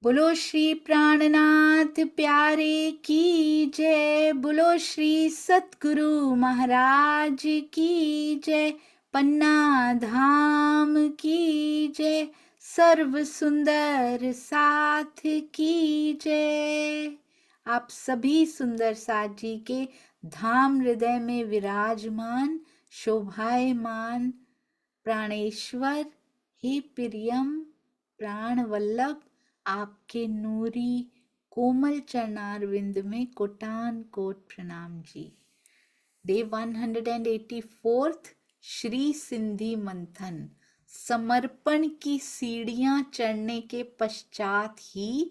बोलो श्री प्राणनाथ प्यारे की जय। बोलो श्री सतगुरु महाराज की जय। पन्ना धाम की जय। सर्व सुंदर साथ की जय। आप सभी सुंदर साथ जी के धाम हृदय में विराजमान शोभायमान प्राणेश्वर हे प्रियम प्राण वल्लभ, आपके नूरी कोमल चरणारविंद में कोटान कोट प्रणाम जी। डे 184 श्री सिंधी मंथन। समर्पण की सीढ़ियां चढ़ने के पश्चात ही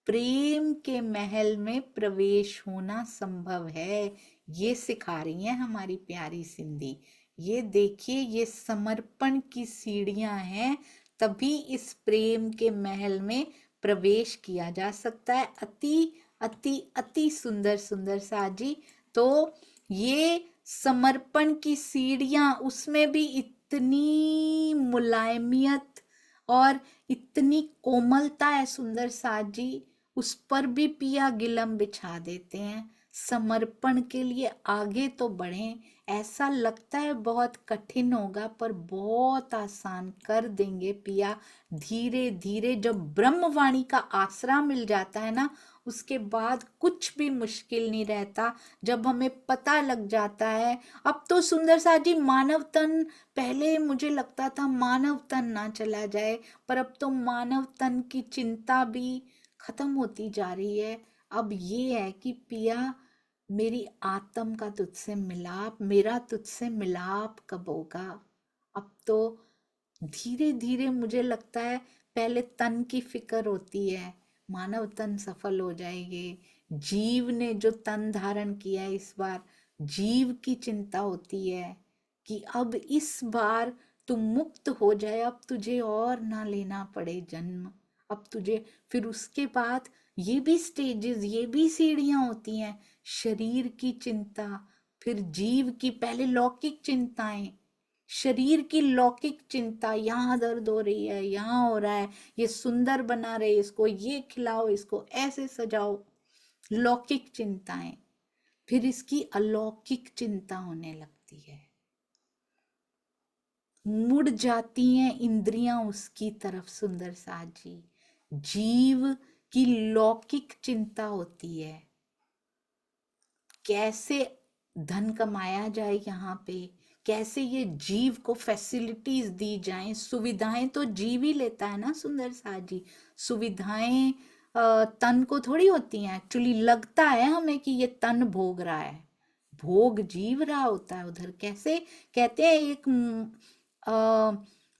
प्रेम के महल में प्रवेश होना संभव है, ये सिखा रही है हमारी प्यारी सिंधी। ये देखिए, ये समर्पण की सीढ़ियां हैं, तभी इस प्रेम के महल में प्रवेश किया जा सकता है। अति अति अति सुंदर सुंदर साजी। तो ये समर्पण की सीढ़ियां, उसमें भी इतनी मुलायमियत और इतनी कोमलता है सुंदर साजी, उस पर भी पिया गिलम बिछा देते हैं। समर्पण के लिए आगे तो बढ़ें, ऐसा लगता है बहुत कठिन होगा पर बहुत आसान कर देंगे पिया। धीरे धीरे जब ब्रह्मवाणी का आसरा मिल जाता है ना, उसके बाद कुछ भी मुश्किल नहीं रहता। जब हमें पता लग जाता है, अब तो सुंदर सा जी मानव तन, पहले मुझे लगता था मानव तन ना चला जाए, पर अब तो मानव तन की चिंता भी खत्म होती जा रही है। अब ये है कि पिया, मेरी आत्म का तुझसे मिलाप, मेरा तुझसे मिलाप कब होगा। अब तो धीरे धीरे मुझे लगता है, पहले तन की फिक्र होती है, मानव तन सफल हो जाएंगे। जीव ने जो तन धारण किया है इस बार, जीव की चिंता होती है कि अब इस बार तू मुक्त हो जाए, अब तुझे और ना लेना पड़े जन्म। अब तुझे फिर उसके बाद ये भी स्टेजेस, ये भी सीढ़ियां होती हैं। शरीर की चिंता, फिर जीव की पहले लौकिक चिंताएं, शरीर की लौकिक चिंता, यहाँ दर्द हो रही है, यहाँ हो रहा है, ये सुंदर बना रहे, इसको ये खिलाओ, इसको ऐसे सजाओ, लौकिक चिंताएं। फिर इसकी अलौकिक चिंता होने लगती है, मुड़ जाती हैं इंद्रियां उसकी तरफ। सुंदर साथ जी, जीव की लौकिक चिंता होती है, कैसे धन कमाया जाए यहाँ पे, कैसे ये जीव को फैसिलिटीज दी जाएं। सुविधाएं तो जीव ही लेता है ना सुंदर साथ जी। सुविधाएं तन को थोड़ी होती हैं, एक्चुअली लगता है हमें कि ये तन भोग रहा है, भोग जीव रहा होता है उधर। कैसे कहते हैं, एक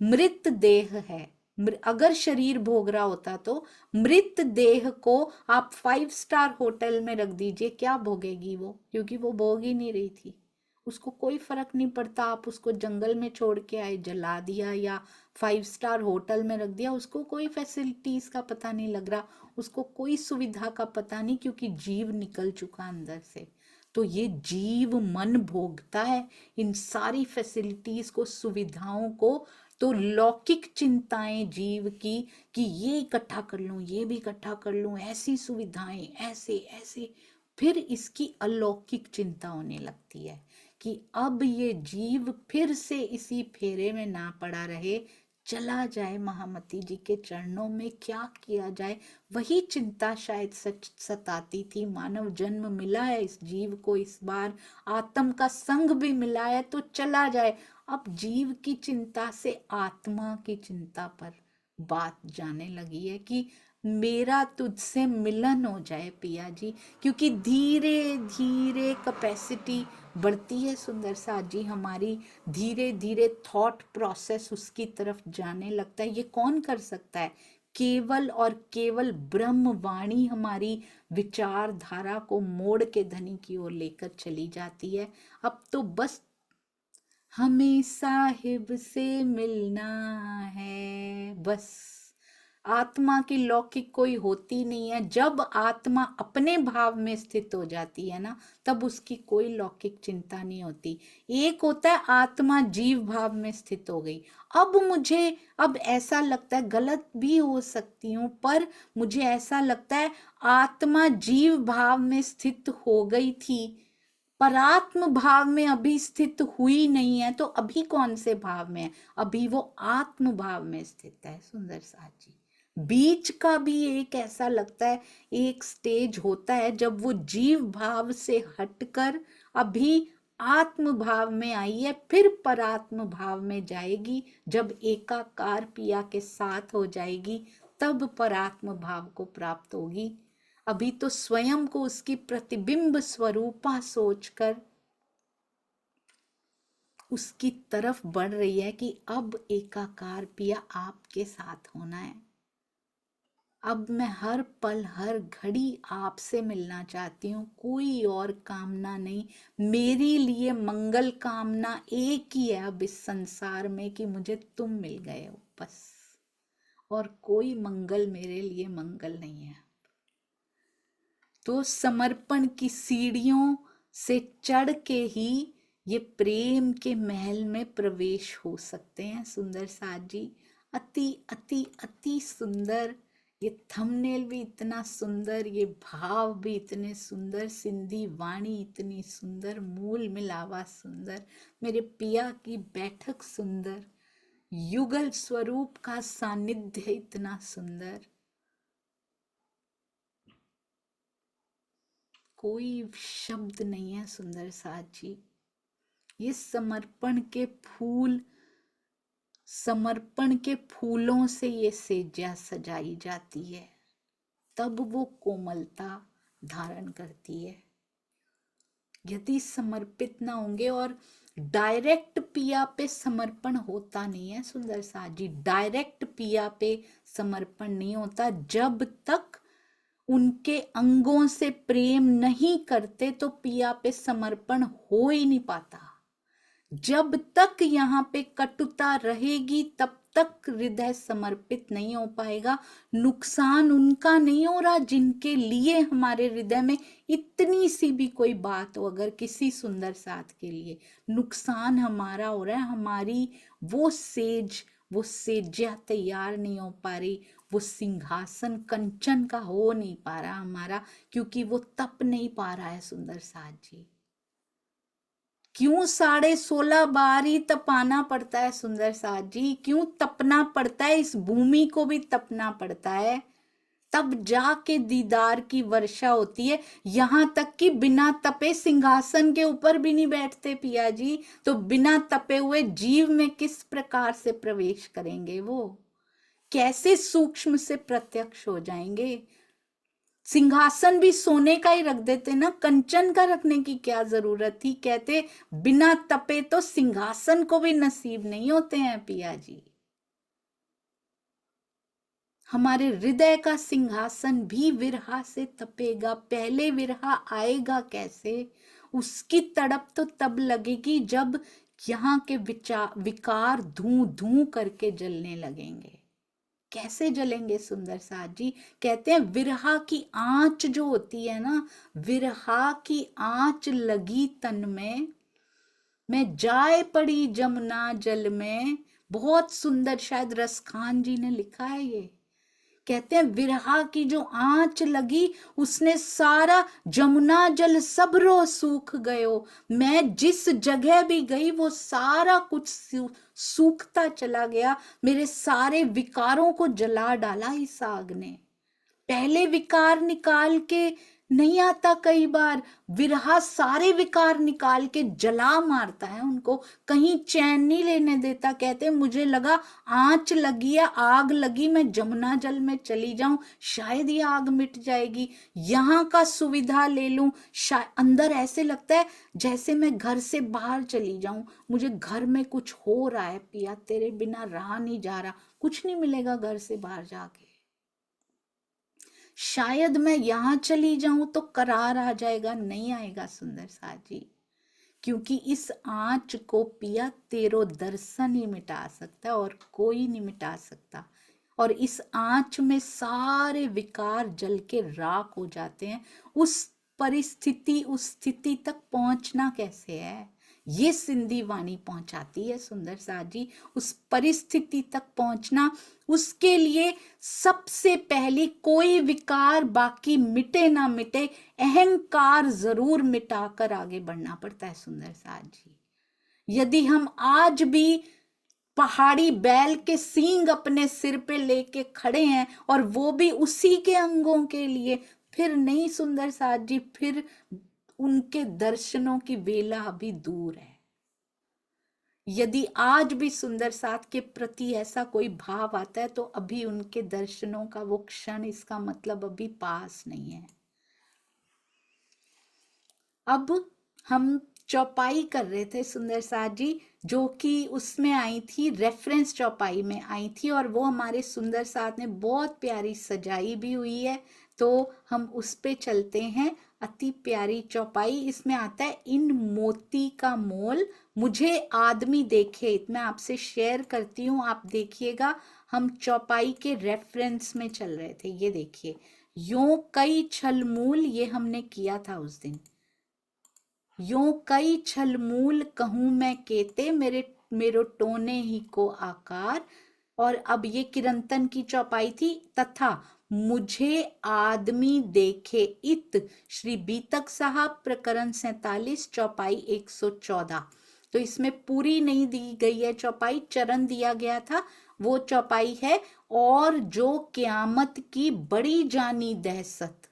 मृत देह है। अगर शरीर भोग रहा होता तो मृत देह को आप 5 स्टार होटल में रख दीजिए, क्या भोगेगी वो, क्योंकि वो भोग ही नहीं रही थी, उसको कोई फर्क नहीं पड़ता। आप उसको जंगल में छोड़ के आए, जला दिया या 5 स्टार होटल में रख दिया, उसको कोई फैसिलिटीज का पता नहीं लग रहा, उसको कोई सुविधा का पता नहीं, क्योंकि जीव निकल चुका अंदर से। तो ये जीव मन भोगता है इन सारी फैसिलिटीज को, सुविधाओं को। तो लौकिक चिंताएं जीव की कि ये इकट्ठा कर लूं, ये भी इकट्ठा कर लूं, ऐसी सुविधाएं, ऐसे ऐसे। फिर इसकी अलौकिक चिंता होने लगती है कि अब ये जीव फिर से इसी फेरे में ना पड़ा रहे, चला जाए महामती जी के चरणों में, क्या किया जाए। वही चिंता शायद सच सताती थी। मानव जन्म मिला है इस जीव को, इस बार आत्म का संग भी मिला है, तो चला जाए। अब जीव की चिंता से आत्मा की चिंता पर बात जाने लगी है कि मेरा तुझसे मिलन हो जाए पिया जी। क्योंकि धीरे धीरे कैपेसिटी बढ़ती है सुंदर साथ जी हमारी, धीरे धीरे थॉट प्रोसेस उसकी तरफ जाने लगता है। ये कौन कर सकता है? केवल और केवल ब्रह्मवाणी हमारी विचारधारा को मोड़ के धनी की ओर लेकर चली जाती है। अब तो बस हमें साहिब से मिलना है, बस आत्मा की लौकिक कोई होती नहीं है। जब आत्मा अपने भाव में स्थित हो जाती है ना, तब उसकी कोई लौकिक चिंता नहीं होती। एक होता है आत्मा जीव भाव में स्थित हो गई। अब ऐसा लगता है, गलत भी हो सकती हूँ, पर मुझे ऐसा लगता है आत्मा जीव भाव में स्थित हो गई थी, परात्म भाव में अभी स्थित हुई नहीं है। तो अभी कौन से भाव में है? अभी वो आत्म भाव में स्थित है। सुंदर साथ जी, बीच का भी एक ऐसा लगता है एक स्टेज होता है जब वो जीव भाव से हटकर अभी आत्म भाव में आई है, फिर परात्म भाव में जाएगी। जब एकाकार पिया के साथ हो जाएगी तब परात्म भाव को प्राप्त होगी। अभी तो स्वयं को उसकी प्रतिबिंब स्वरूपा सोचकर उसकी तरफ बढ़ रही है कि अब एकाकार पिया आपके साथ होना है। अब मैं हर पल हर घड़ी आपसे मिलना चाहती हूँ, कोई और कामना नहीं। मेरे लिए मंगल कामना एक ही है अब इस संसार में कि मुझे तुम मिल गए हो, बस। और कोई मंगल मेरे लिए मंगल नहीं है। तो समर्पण की सीढ़ियों से चढ़ के ही ये प्रेम के महल में प्रवेश हो सकते हैं। सुंदर साथ जी, अति अति अति सुंदर। ये थंबनेल भी इतना सुंदर, ये भाव भी इतने सुंदर, सिंधी वाणी इतनी सुंदर, मूल मिलावा सुंदर, मेरे पिया की बैठक सुंदर, युगल स्वरूप का सानिध्य इतना सुंदर। कोई शब्द नहीं है सुंदर साथ जी। ये समर्पण के फूलों से ये सेजा सजाई जाती है, तब वो कोमलता धारण करती है। यदि समर्पित ना होंगे, और डायरेक्ट पिया पे समर्पण होता नहीं है सुंदर साथ जी, डायरेक्ट पिया पे समर्पण नहीं होता। जब तक उनके अंगों से प्रेम नहीं करते तो पिया पे समर्पण हो ही नहीं पाता। जब तक यहाँ पे कटुता रहेगी तब तक हृदय समर्पित नहीं हो पाएगा। नुकसान उनका नहीं हो रहा जिनके लिए हमारे हृदय में इतनी सी भी कोई बात हो, अगर किसी सुंदर साथ के लिए नुकसान हमारा हो रहा है, हमारी वो सेज्या तैयार नहीं हो पा रही, वो सिंहासन कंचन का हो नहीं पा रहा हमारा, क्योंकि वो तप नहीं पा रहा है। सुंदर साथ जी, क्यों 16.5 बार ही तपाना पड़ता है सुंदर साथ जी? क्यों तपना पड़ता है? इस भूमि को भी तपना पड़ता है, तब जाके दीदार की वर्षा होती है। यहां तक कि बिना तपे सिंहासन के ऊपर भी नहीं बैठते पिया जी, तो बिना तपे हुए जीव में किस प्रकार से प्रवेश करेंगे? वो कैसे सूक्ष्म से प्रत्यक्ष हो जाएंगे? सिंहासन भी सोने का ही रख देते ना, कंचन का रखने की क्या जरूरत थी? कहते बिना तपे तो सिंहासन को भी नसीब नहीं होते हैं पिया जी। हमारे हृदय का सिंहासन भी विरहा से तपेगा। पहले विरहा आएगा कैसे? उसकी तड़प तो तब लगेगी जब यहाँ के विकार धू धू करके जलने लगेंगे। कैसे जलेंगे सुंदर साथ जी? कहते हैं विरहा की आंच जो होती है ना, विरहा की आंच लगी तन में, मैं जाए पड़ी जमुना जल में। बहुत सुंदर, शायद रसखान जी ने लिखा है ये। कहते हैं विरहा की जो आंच लगी, उसने सारा जमुना जल सबरो सूख गयो। मैं जिस जगह भी गई वो सारा कुछ सूखता चला गया। मेरे सारे विकारों को जला डाला इस आग ने। पहले विकार निकाल के नहीं आता, कई बार विरहा सारे विकार निकाल के जला मारता है उनको, कहीं चैन नहीं लेने देता। कहते मुझे लगा आंच लगी है, आग लगी, मैं जमुना जल में चली जाऊं, शायद ये आग मिट जाएगी, यहाँ का सुविधा ले लूं। अंदर ऐसे लगता है जैसे मैं घर से बाहर चली जाऊं, मुझे घर में कुछ हो रहा है पिया, तेरे बिना रहा नहीं जा रहा, कुछ नहीं मिलेगा घर से बाहर जाके। शायद मैं यहां चली जाऊं तो करार आ जाएगा, नहीं आएगा सुंदर साथ जी, क्योंकि इस आंच को पिया तेरो दर्शन ही मिटा सकता, और कोई नहीं मिटा सकता। और इस आंच में सारे विकार जल के राख हो जाते हैं। उस परिस्थिति, उस स्थिति तक पहुंचना कैसे है, ये सिंधी वाणी पहुंचाती है सुंदर साथ जी। उस परिस्थिति तक पहुंचना, उसके लिए सबसे पहले कोई विकार बाकी मिटे ना मिटे, अहंकार जरूर मिटाकर आगे बढ़ना पड़ता है सुंदर साथ जी। यदि हम आज भी पहाड़ी बैल के सींग अपने सिर पे लेके खड़े हैं और वो भी उसी के अंगों के लिए, फिर नहीं सुंदर साथ जी, फिर उनके दर्शनों की वेला अभी दूर है। यदि आज भी सुंदर साथ के प्रति ऐसा कोई भाव आता है तो अभी उनके दर्शनों का वो क्षण, इसका मतलब अभी पास नहीं है। अब हम चौपाई कर रहे थे सुंदर साथ जी, जो कि उसमें आई थी, रेफरेंस चौपाई में आई थी, और वो हमारे सुंदर साथ ने बहुत प्यारी सजाई भी हुई है, तो हम उस पे चलते हैं। अति प्यारी चौपाई, इसमें आता है, इन मोती का मोल मुझे आदमी देखे। मैं आपसे शेयर करती हूँ, आप देखिएगा। हम चौपाई के रेफरेंस में चल रहे थे, ये देखिए। यूं कई छलमूल, ये हमने किया था उस दिन। यूं कई छलमूल कहूं मैं केते, मेरो टोने ही को आकार। और अब ये किरंतन की चौपाई थी। तथा मुझे आदमी देखे इत, श्री बीतक साहब, प्रकरण 47, चौपाई 114। तो इसमें पूरी नहीं दी गई है चौपाई, चरण दिया गया था, वो चौपाई है। और जो क्यामत की बड़ी जानी दहशत,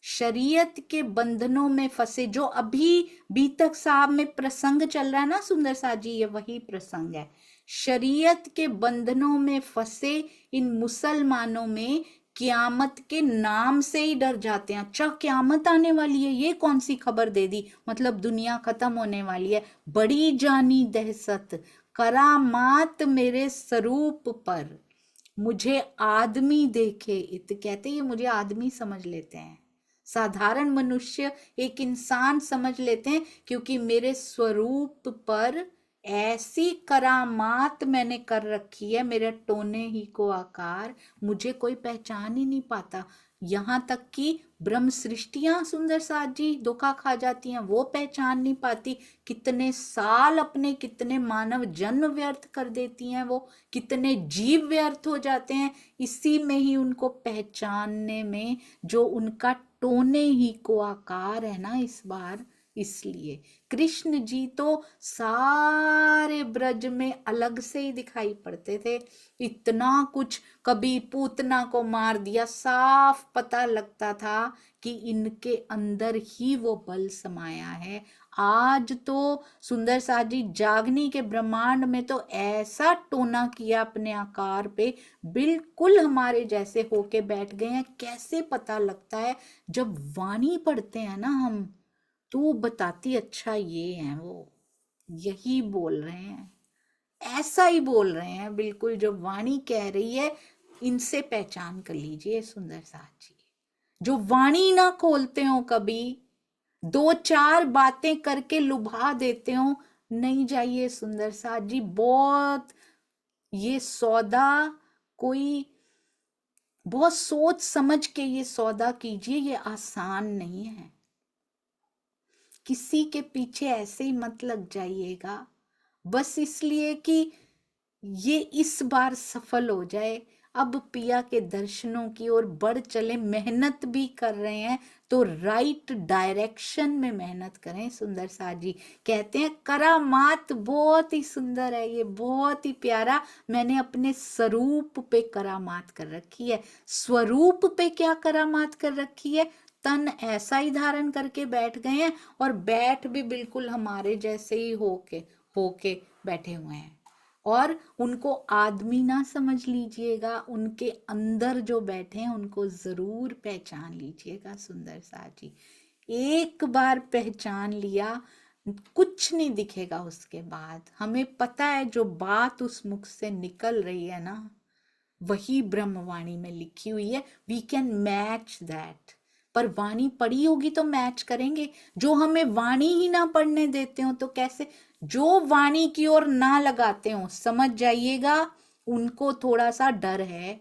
शरीयत के बंधनों में फंसे, जो अभी बीतक साहब में प्रसंग चल रहा है ना सुंदर साथ जी, ये वही प्रसंग है। शरीयत के बंधनों में फंसे इन मुसलमानों में क्यामत के नाम से ही डर जाते हैं। अच्छा, क्यामत आने वाली है, ये कौन सी खबर दे दी, मतलब दुनिया खत्म होने वाली है। बड़ी जानी दहशत, करामात मेरे स्वरूप पर, मुझे आदमी देखे इत, कहते ये मुझे आदमी समझ लेते हैं, साधारण मनुष्य, एक इंसान समझ लेते हैं, क्योंकि मेरे स्वरूप पर ऐसी करामात मैंने कर रखी है, मेरे टोने ही को आकार, मुझे कोई पहचान ही नहीं पाता। यहाँ तक कि ब्रह्म सृष्टियां सुंदर साथ जी धोखा खा जाती हैं, वो पहचान नहीं पाती। कितने साल अपने, कितने मानव जन्म व्यर्थ कर देती हैं वो, कितने जीव व्यर्थ हो जाते हैं इसी में ही, उनको पहचानने में, जो उनका टोने ही को आकार है ना इस बार। इसलिए कृष्ण जी तो सारे ब्रज में अलग से ही दिखाई पड़ते थे। इतना कुछ, कभी पूतना को मार दिया, साफ पता लगता था कि इनके अंदर ही वो बल समाया है। आज तो सुंदर साथ जी जागनी के ब्रह्मांड में तो ऐसा टोना किया अपने आकार पे, बिल्कुल हमारे जैसे होके बैठ गए हैं। कैसे पता लगता है, जब वाणी पढ़ते हैं ना हम, तो बताती, अच्छा ये है वो, यही बोल रहे हैं, ऐसा ही बोल रहे हैं, बिल्कुल जो वाणी कह रही है, इनसे पहचान कर लीजिए सुंदर साथ जी। जो वाणी ना खोलते हो, कभी दो चार बातें करके लुभा देते हो, नहीं जाइए सुंदर साथ जी। बहुत ये सौदा, कोई बहुत सोच समझ के ये सौदा कीजिए, ये आसान नहीं है। किसी के पीछे ऐसे ही मत लग जाइएगा बस इसलिए कि ये इस बार सफल हो जाए। अब पिया के दर्शनों की ओर बढ़ चले, मेहनत भी कर रहे हैं तो राइट डायरेक्शन में मेहनत करें। सुंदर साथ जी कहते हैं, करामात बहुत ही सुंदर है, ये बहुत ही प्यारा, मैंने अपने स्वरूप पे करामात कर रखी है। स्वरूप पे क्या करामात कर रखी है, तन ऐसा ही धारण करके बैठ गए हैं, और बैठ भी बिल्कुल हमारे जैसे ही होके बैठे हुए हैं। और उनको आदमी ना समझ लीजिएगा, उनके अंदर जो बैठे हैं उनको जरूर पहचान लीजिएगा सुंदर साथ जी। एक बार पहचान लिया, कुछ नहीं दिखेगा उसके बाद। हमें पता है जो बात उस मुख से निकल रही है ना, वही ब्रह्मवाणी में लिखी हुई है। We can match that. पर वाणी पढ़ी होगी तो मैच करेंगे, जो हमें वाणी ही ना पढ़ने देते हो तो कैसे। जो वाणी की ओर ना लगाते हो, समझ जाइएगा उनको थोड़ा सा डर है,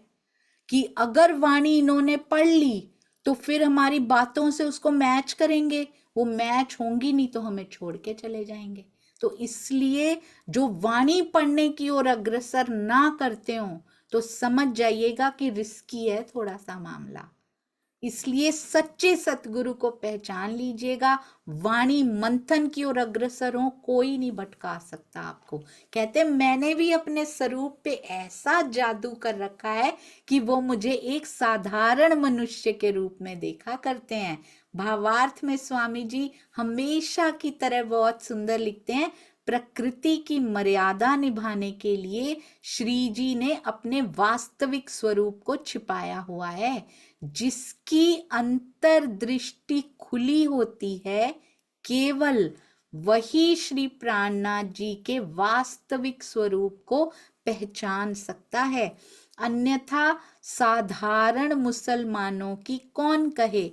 कि अगर वाणी इन्होंने पढ़ ली तो फिर हमारी बातों से उसको मैच करेंगे, वो मैच होंगी नहीं तो हमें छोड़ के चले जाएंगे। तो इसलिए जो वाणी पढ़ने की ओर अग्रसर ना करते हो तो समझ जाइएगा कि रिस्की है थोड़ा सा मामला। इसलिए सच्चे सतगुरु को पहचान लीजिएगा, वाणी मंथन की ओर अग्रसर हो, कोई नहीं भटका सकता आपको। कहते मैंने भी अपने स्वरूप पे ऐसा जादू कर रखा है कि वो मुझे एक साधारण मनुष्य के रूप में देखा करते हैं। भावार्थ में स्वामी जी हमेशा की तरह बहुत सुंदर लिखते हैं, प्रकृति की मर्यादा निभाने के लिए श्री जी ने अपने वास्तविक स्वरूप को छिपाया हुआ है। जिसकी अंतर्दृष्टि खुली होती है केवल वही श्री प्राणनाथ जी के वास्तविक स्वरूप को पहचान सकता है, अन्यथा साधारण मुसलमानों की कौन कहे।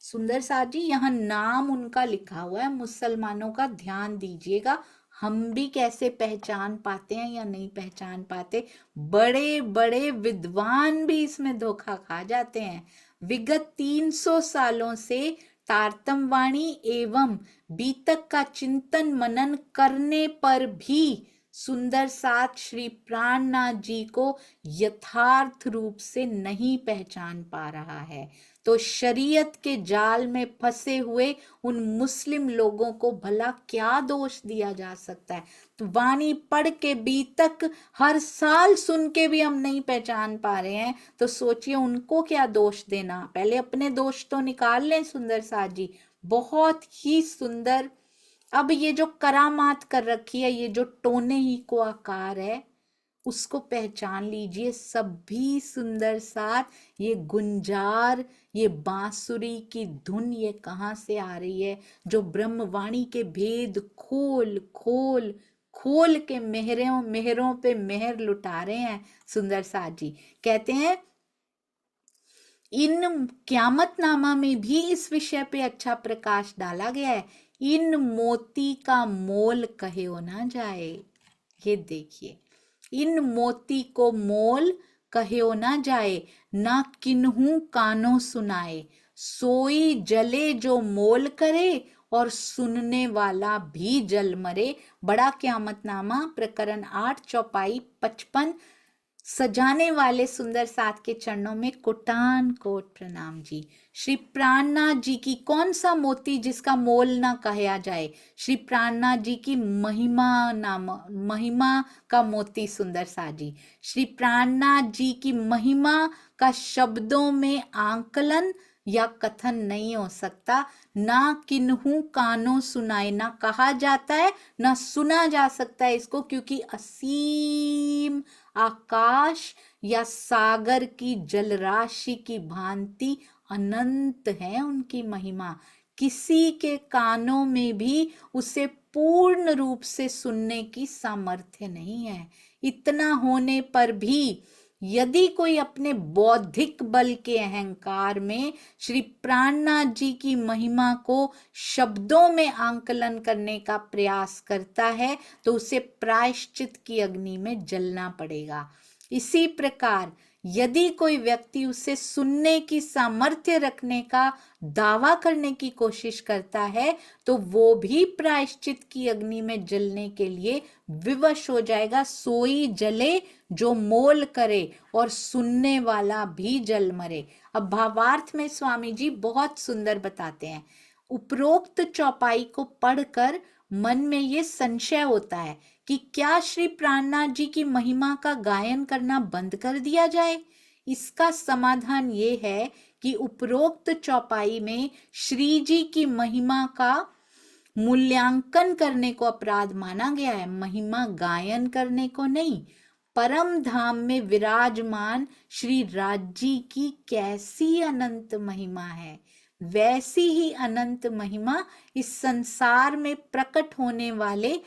सुंदर साथ जी यहाँ नाम उनका लिखा हुआ है, मुसलमानों का ध्यान दीजिएगा, हम भी कैसे पहचान पाते हैं या नहीं पहचान पाते। बड़े बड़े विद्वान भी इसमें धोखा खा जाते हैं। विगत 300 सालों से तारतम वाणी एवं बीतक का चिंतन मनन करने पर भी सुंदर साथ श्री प्राणनाथ जी को यथार्थ रूप से नहीं पहचान पा रहा है। तो शरीयत के जाल में फंसे हुए उन मुस्लिम लोगों को भला क्या दोष दिया जा सकता है। तो वाणी पढ़ के बीतक हर साल सुन के भी हम नहीं पहचान पा रहे हैं तो सोचिए उनको क्या दोष देना। पहले अपने दोष तो निकाल लें सुंदर साथ जी। बहुत ही सुंदर। अब ये जो करामात कर रखी है, ये जो टोने ही को आकार है, उसको पहचान लीजिए। सभी सुंदर साथ ये गुंजार, ये बांसुरी की धुन ये कहाँ से आ रही है, जो ब्रह्मवाणी के भेद खोल खोल खोल के मेहरों मेहरों पे मेहर लुटा रहे हैं सुंदर साथ जी। कहते हैं इन क्यामतनामा में भी इस विषय पे अच्छा प्रकाश डाला गया है, इन मोती का मोल कहे ना जाए। ये देखिए, इन मोती को मोल कहे ना जाए, ना किन्हू कानों सुनाए, सोई जले जो मोल करे और सुनने वाला भी जल मरे। बड़ा क्यामतनामा प्रकरण 8 चौपाई 55। सजाने वाले सुंदर साथ के चरणों में कोटान कोट प्रणाम जी। श्री प्राणनाथ जी की कौन सा मोती जिसका मोल ना कहा जाए, श्री प्राणनाथ जी की महिमा नाम, महिमा का मोती सुंदर साथ जी। श्री प्राणनाथ जी की महिमा का शब्दों में आंकलन या कथन नहीं हो सकता। ना किन्हू कानों सुनाए, ना कहा जाता है ना सुना जा सकता है इसको, क्योंकि असीम आकाश या सागर की जलराशि की भांति अनंत है उनकी महिमा। किसी के कानों में भी उसे पूर्ण रूप से सुनने की सामर्थ्य नहीं है। इतना होने पर भी यदि कोई अपने बौद्धिक बल के अहंकार में श्री प्राणनाथ जी की महिमा को शब्दों में आंकलन करने का प्रयास करता है तो उसे प्रायश्चित की अग्नि में जलना पड़ेगा। इसी प्रकार यदि कोई व्यक्ति उसे सुनने की सामर्थ्य रखने का दावा करने की कोशिश करता है तो वो भी प्रायश्चित की अग्नि में जलने के लिए विवश हो जाएगा। सोई जले जो मोल करे और सुनने वाला भी जल मरे। अब भावार्थ में स्वामी जी बहुत सुंदर बताते हैं। उपरोक्त चौपाई को पढ़कर मन में ये संशय होता है कि क्या श्री प्राणनाथ जी की महिमा का गायन करना बंद कर दिया जाए। इसका समाधान ये है कि उपरोक्त चौपाई में श्री जी की महिमा का मूल्यांकन करने को अपराध माना गया है, महिमा गायन करने को नहीं। परम धाम में विराजमान श्री राज जी की कैसी अनंत महिमा है, वैसी ही अनंत महिमा इस संसार में प्रकट होने वाले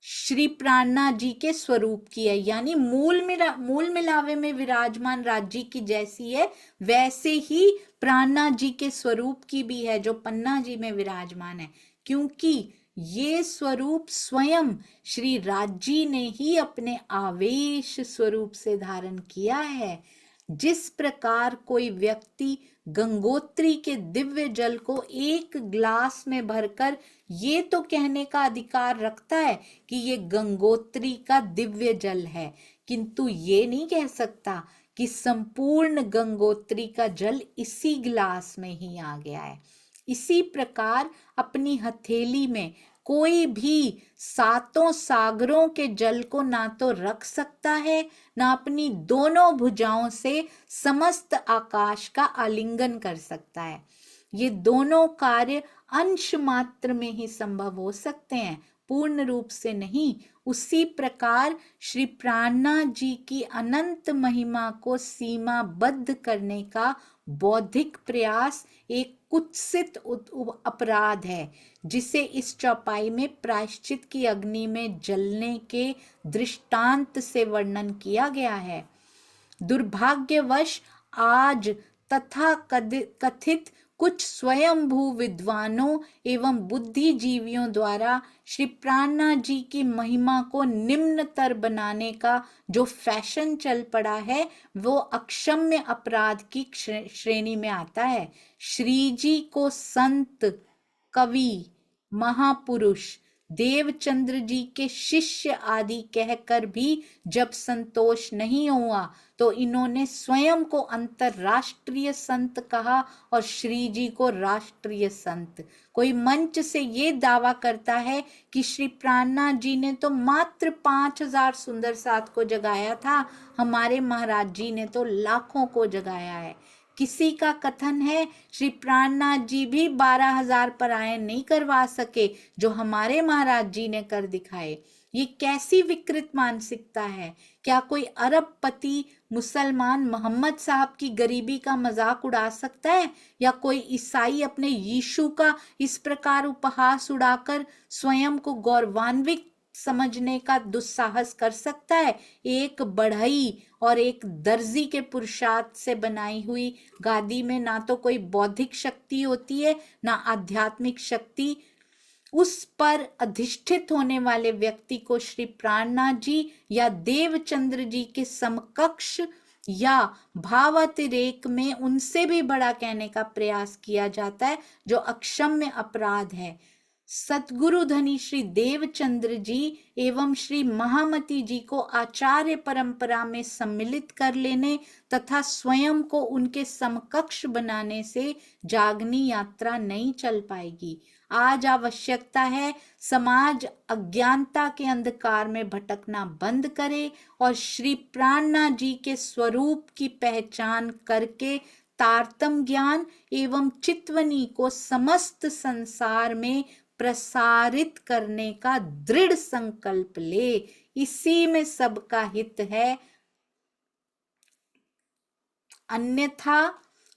श्री प्राणनाथ जी के स्वरूप की है। यानी मूल मिलावे में विराजमान राज जी की जैसी है वैसे ही प्राणनाथ जी के स्वरूप की भी है जो पन्ना जी में विराजमान है। क्योंकि ये स्वरूप स्वयं श्री राजी ने ही अपने आवेश स्वरूप से धारण किया है। जिस प्रकार कोई व्यक्ति गंगोत्री के दिव्य जल को एक ग्लास में भरकर ये तो कहने का अधिकार रखता है कि ये गंगोत्री का दिव्य जल है, किंतु ये नहीं कह सकता कि संपूर्ण गंगोत्री का जल इसी ग्लास में ही आ गया है। इसी प्रकार अपनी हथेली में कोई भी सातों सागरों के जल को ना तो रख सकता है, ना अपनी दोनों भुजाओं से समस्त आकाश का आलिंगन कर सकता है। ये दोनों कार्य अंश मात्र में ही संभव हो सकते हैं, पूर्ण रूप से नहीं। उसी प्रकार श्री प्राणनाथ जी की अनंत महिमा को सीमाबद्ध करने का बौद्धिक प्रयास एक कुत्सित अपराध है, जिसे इस चौपाई में प्रायश्चित की अग्नि में जलने के दृष्टांत से वर्णन किया गया है। दुर्भाग्यवश आज तथा कथित कुछ स्वयंभू विद्वानों एवं बुद्धिजीवियों द्वारा श्री प्राणनाथ जी की महिमा को निम्नतर बनाने का जो फैशन चल पड़ा है, वो अक्षम्य अपराध की श्रेणी में आता है। श्री जी को संत, कवि, महापुरुष, देवचंद्र जी के शिष्य आदि कहकर भी जब संतोष नहीं हुआ, तो इन्होंने स्वयं को अंतरराष्ट्रीय संत कहा और श्री जी को राष्ट्रीय संत। कोई मंच से ये दावा करता है कि श्री प्राणनाथ जी ने तो मात्र 5000 सुंदर साथ को जगाया था, हमारे महाराज जी ने तो लाखों को जगाया है। किसी का कथन है श्री प्राणनाथ जी भी 12,000 परायण नहीं करवा सके जो हमारे महाराज जी ने कर दिखाए। ये कैसी विकृत मानसिकता है? क्या कोई अरबपति मुसलमान मोहम्मद साहब की गरीबी का मजाक उड़ा सकता है, या कोई ईसाई अपने यीशु का इस प्रकार उपहास उड़ाकर स्वयं को गौरवान्वित समझने का दुस्साहस कर सकता है? एक बढ़ई और एक दर्जी के पुरुषार्थ से बनाई हुई गादी में ना तो कोई बौद्धिक शक्ति होती है, ना आध्यात्मिक शक्ति। उस पर अधिष्ठित होने वाले व्यक्ति को श्री प्राणनाथ जी या देवचंद्र जी के समकक्ष या भावातिरेक में उनसे भी बड़ा कहने का प्रयास किया जाता है, जो अक्षम्य अपराध है। सतगुरु धनी श्री देवचंद्र जी एवं श्री महामती जी को आचार्य परंपरा में सम्मिलित कर लेने तथा स्वयं को उनके समकक्ष बनाने से जागनी यात्रा नहीं चल पाएगी। आज आवश्यकता है समाज अज्ञानता के अंधकार में भटकना बंद करे और श्री प्राणनाथ जी के स्वरूप की पहचान करके तारतम ज्ञान एवं चितवनी को समस्त संसार में प्रसारित करने का दृढ़ संकल्प ले। इसी में सबका हित है, अन्यथा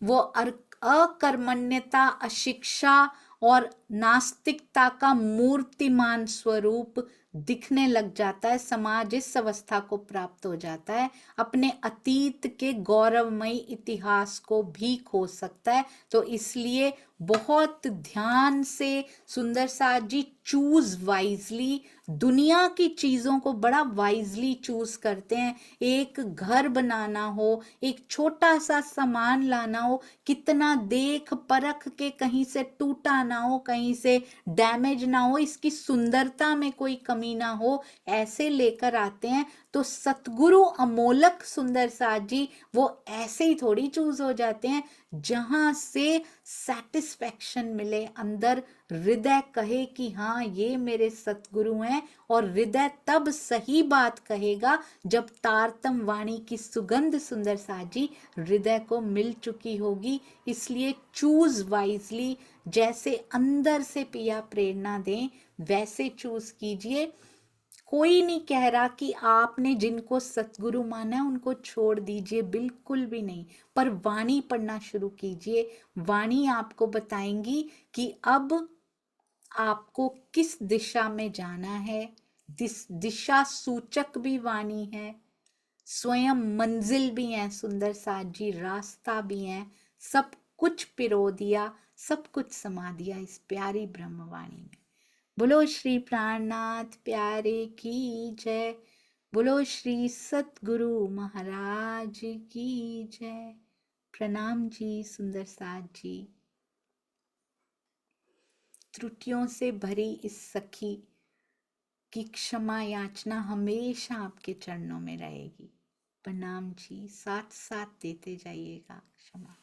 वो अकर्मण्यता, अशिक्षा और नास्तिकता का मूर्तिमान स्वरूप दिखने लग जाता है। समाज इस अवस्था को प्राप्त हो जाता है, अपने अतीत के गौरवमयी इतिहास को भी खो सकता है। तो इसलिए बहुत ध्यान से सुंदर साथ जी चूज वाइजली, दुनिया की चीजों को बड़ा वाइजली चूज करते हैं। एक घर बनाना हो, एक छोटा सा सामान लाना हो, कितना देख परख के कहीं से टूटा ना हो, कहीं से डैमेज ना हो, इसकी सुंदरता में कोई कमी ना हो, ऐसे लेकर आते हैं। तो सतगुरु अमोलक सुंदर साथ जी वो ऐसे ही थोड़ी चूज हो जाते हैं, जहां से सेटिस्फैक्शन मिले, अंदर हृदय कहे कि हाँ ये मेरे सतगुरु हैं। और हृदय तब सही बात कहेगा जब तारतम वाणी की सुगंध सुंदर साथ जी हृदय को मिल चुकी होगी। इसलिए चूज वाइजली, जैसे अंदर से पिया प्रेरणा दें वैसे चूज कीजिए। कोई नहीं कह रहा कि आपने जिनको सतगुरु माना है उनको छोड़ दीजिए, बिल्कुल भी नहीं। पर वाणी पढ़ना शुरू कीजिए। वाणी आपको बताएंगी कि अब आपको किस दिशा में जाना है। दिशा सूचक भी वाणी है, स्वयं मंजिल भी है सुंदर साथ जी, रास्ता भी है। सब कुछ पिरो दिया, सब कुछ समा दिया इस प्यारी ब्रह्मवाणी में। बोलो श्री प्राणनाथ प्यारे की जय। बोलो श्री सतगुरु महाराज की जय। प्रणाम जी सुंदर साथ जी। त्रुटियों से भरी इस सखी की क्षमा याचना हमेशा आपके चरणों में रहेगी। प्रणाम जी, साथ साथ देते जाइएगा क्षमा।